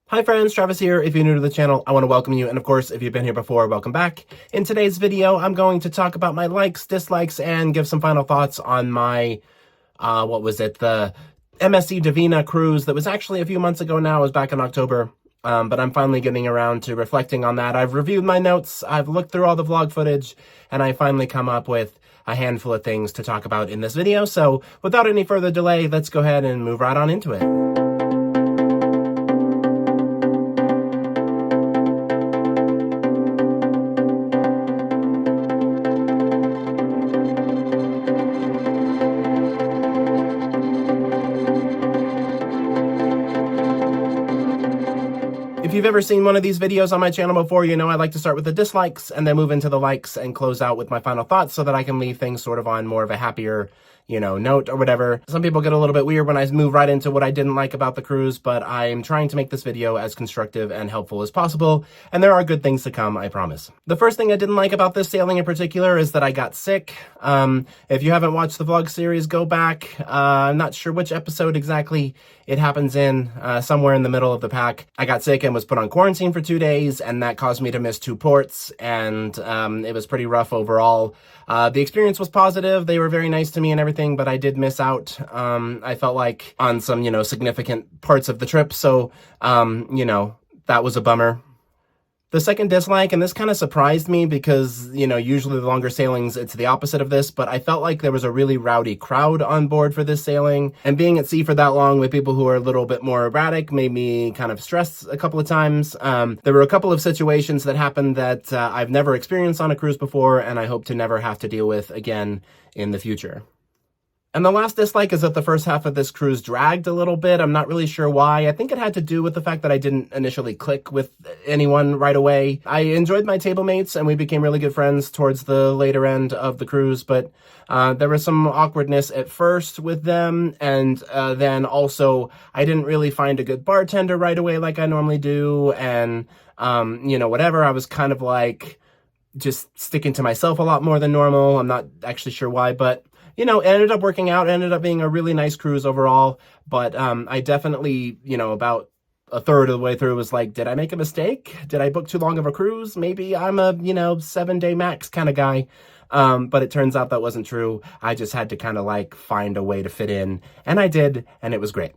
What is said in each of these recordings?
Hi friends, Travis here. If you're new to the channel, I want to welcome you, and of course, if you've been here before, welcome back. In today's video, I'm going to talk about my likes, dislikes, and give some final thoughts on my, the MSC Divina cruise that was actually a few months ago now. It was back in October, but I'm finally getting around to reflecting on that. I've reviewed my notes, I've looked through all the vlog footage, and I finally come up with a handful of things to talk about in this video. So without any further delay, let's go ahead and move right on into it. If you've ever seen one of these videos on my channel before, you know I like to start with the dislikes and then move into the likes and close out with my final thoughts so that I can leave things sort of on more of a happier, note or whatever. Some people get a little bit weird when I move right into what I didn't like about the cruise, but I'm trying to make this video as constructive and helpful as possible, and there are good things to come, I promise. The first thing I didn't like about this sailing in particular is that I got sick. If you haven't watched the vlog series, go back. I'm not sure which episode exactly it happens in, somewhere in the middle of the pack. I got sick and was put on quarantine for 2 days, and that caused me to miss 2 ports, and it was pretty rough overall. The experience was positive. They were very nice to me and everything, but I did miss out. I felt like on some, significant parts of the trip, so, that was a bummer. The second dislike, and this kind of surprised me because, usually the longer sailings, it's the opposite of this, but I felt like there was a really rowdy crowd on board for this sailing, and being at sea for that long with people who are a little bit more erratic made me kind of stressed a couple of times. There were a couple of situations that happened that I've never experienced on a cruise before, and I hope to never have to deal with again in the future. And the last dislike is that the first half of this cruise dragged a little bit. I'm not really sure why. I think it had to do with the fact that I didn't initially click with anyone right away. I enjoyed my table mates, and we became really good friends towards the later end of the cruise, but there was some awkwardness at first with them, and then also I didn't really find a good bartender right away like I normally do, and, whatever. I was kind of like just sticking to myself a lot more than normal. I'm not actually sure why, but it ended up working out. It ended up being a really nice cruise overall, but I definitely, about a third of the way through was like, did I make a mistake? Did I book too long of a cruise? Maybe I'm a, 7-day max kind of guy. But it turns out that wasn't true. I just had to kind of like find a way to fit in, and I did, and it was great.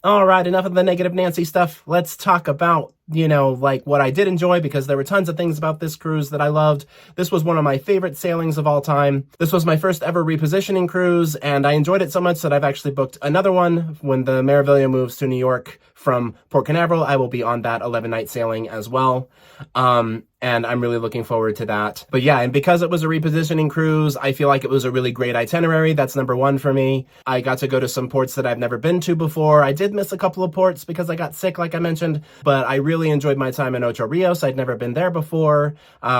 All right, enough of the negative Nancy stuff. Let's talk about, what I did enjoy, because there were tons of things about this cruise that I loved. This was one of my favorite sailings of all time. This was my first ever repositioning cruise, and I enjoyed it so much that I've actually booked another one. When the Meraviglia moves to New York from Port Canaveral, I will be on that 11-night sailing as well. And I'm really looking forward to that. But yeah, and because it was a repositioning cruise, I feel like it was a really great itinerary. That's number one for me. I got to go to some ports that I've never been to before. I did miss a couple of ports because I got sick, like I mentioned, but I really enjoyed my time in Ocho Rios. I'd never been there before.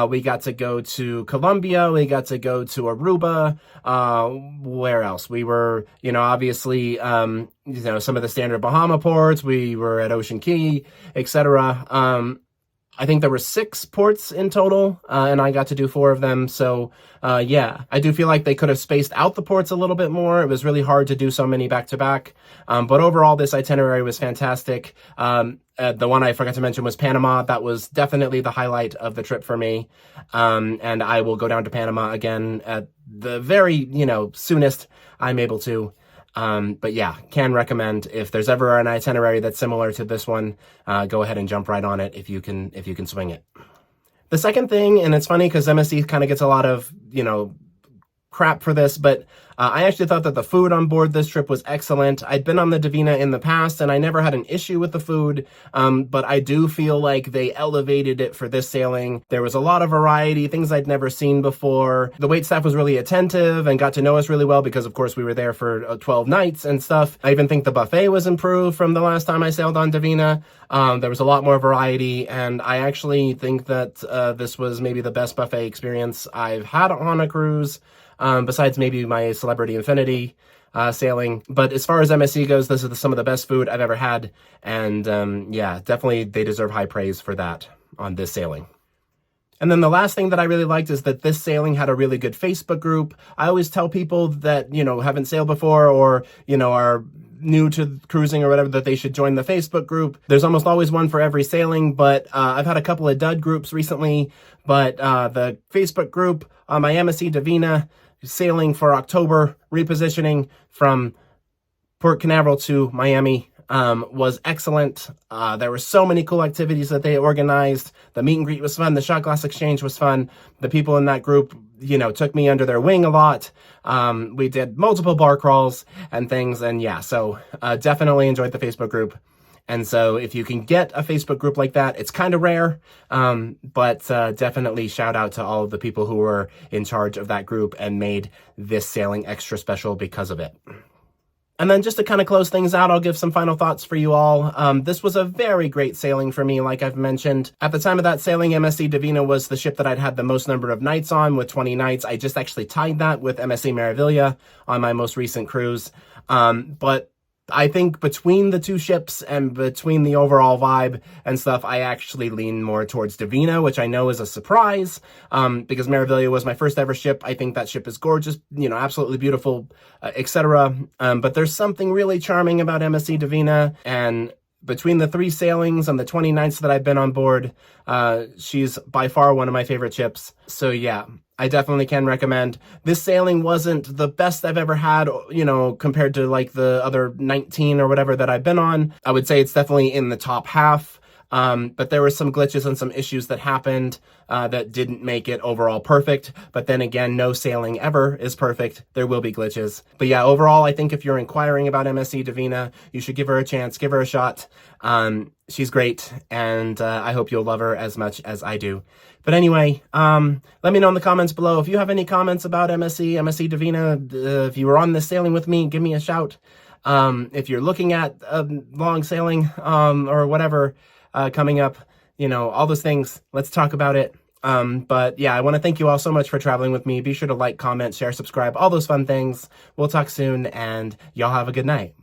We got to go to Colombia. We got to go to Aruba. Where else? We were, obviously, some of the standard Bahama ports. We were at Ocean Key, etc. I think there were 6 ports in total, and I got to do 4 of them. So, yeah, I do feel like they could have spaced out the ports a little bit more. It was really hard to do so many back to back. But overall, this itinerary was fantastic. The one I forgot to mention was Panama. That was definitely the highlight of the trip for me. And I will go down to Panama again at the very, soonest I'm able to. But yeah, can recommend. If there's ever an itinerary that's similar to this one, go ahead and jump right on it if you can swing it. The second thing, and it's funny because MSC kind of gets a lot of, crap for this, but I actually thought that the food on board this trip was excellent. I'd been on the Divina in the past, and I never had an issue with the food, but I do feel like they elevated it for this sailing. There was a lot of variety, things I'd never seen before. The waitstaff was really attentive and got to know us really well because, of course, we were there for 12 nights and stuff. I even think the buffet was improved from the last time I sailed on Divina. There was a lot more variety, and I actually think that this was maybe the best buffet experience I've had on a cruise. Besides maybe my Celebrity Infinity sailing. But as far as MSC goes, this is some of the best food I've ever had. And yeah, definitely they deserve high praise for that on this sailing. And then the last thing that I really liked is that this sailing had a really good Facebook group. I always tell people that, haven't sailed before or, are new to cruising or whatever, that they should join the Facebook group. There's almost always one for every sailing, but I've had a couple of dud groups recently, but the Facebook group on my MSC Divina sailing for October, repositioning from Port Canaveral to Miami, was excellent. There were so many cool activities that they organized. The meet and greet was fun. The shot glass exchange was fun. The people in that group, you know, took me under their wing a lot. We did multiple bar crawls and things. And yeah, so definitely enjoyed the Facebook group. And so if you can get a Facebook group like that, it's kind of rare, but definitely shout out to all of the people who were in charge of that group and made this sailing extra special because of it. And then just to kind of close things out, I'll give some final thoughts for you all. This was a very great sailing for me, like I've mentioned. At the time of that sailing, MSC Divina was the ship that I'd had the most number of nights on, with 20 nights. I just actually tied that with MSC Meraviglia on my most recent cruise. But I think between the two ships and between the overall vibe and stuff, I actually lean more towards Divina, which I know is a surprise, because Meraviglia was my first ever ship. I think that ship is gorgeous, you know, absolutely beautiful, etc. But there's something really charming about MSC Divina, and between the 3 sailings and the 20 nights that I've been on board, she's by far one of my favorite ships. So yeah, I definitely can recommend. This sailing wasn't the best I've ever had, you know, compared to like the other 19 or whatever that I've been on. I would say it's definitely in the top half. But there were some glitches and some issues that happened that didn't make it overall perfect. But then again, no sailing ever is perfect. There will be glitches. But yeah, overall, I think if you're inquiring about MSC Divina, you should give her a chance, give her a shot. She's great, and I hope you'll love her as much as I do. But anyway, let me know in the comments below if you have any comments about MSC Divina. If you were on this sailing with me, give me a shout. If you're looking at long sailing or whatever, coming up, you know, all those things, let's talk about it. But yeah, I want to thank you all so much for traveling with me. Be sure to like, comment, share, subscribe, all those fun things. We'll talk soon, and y'all have a good night.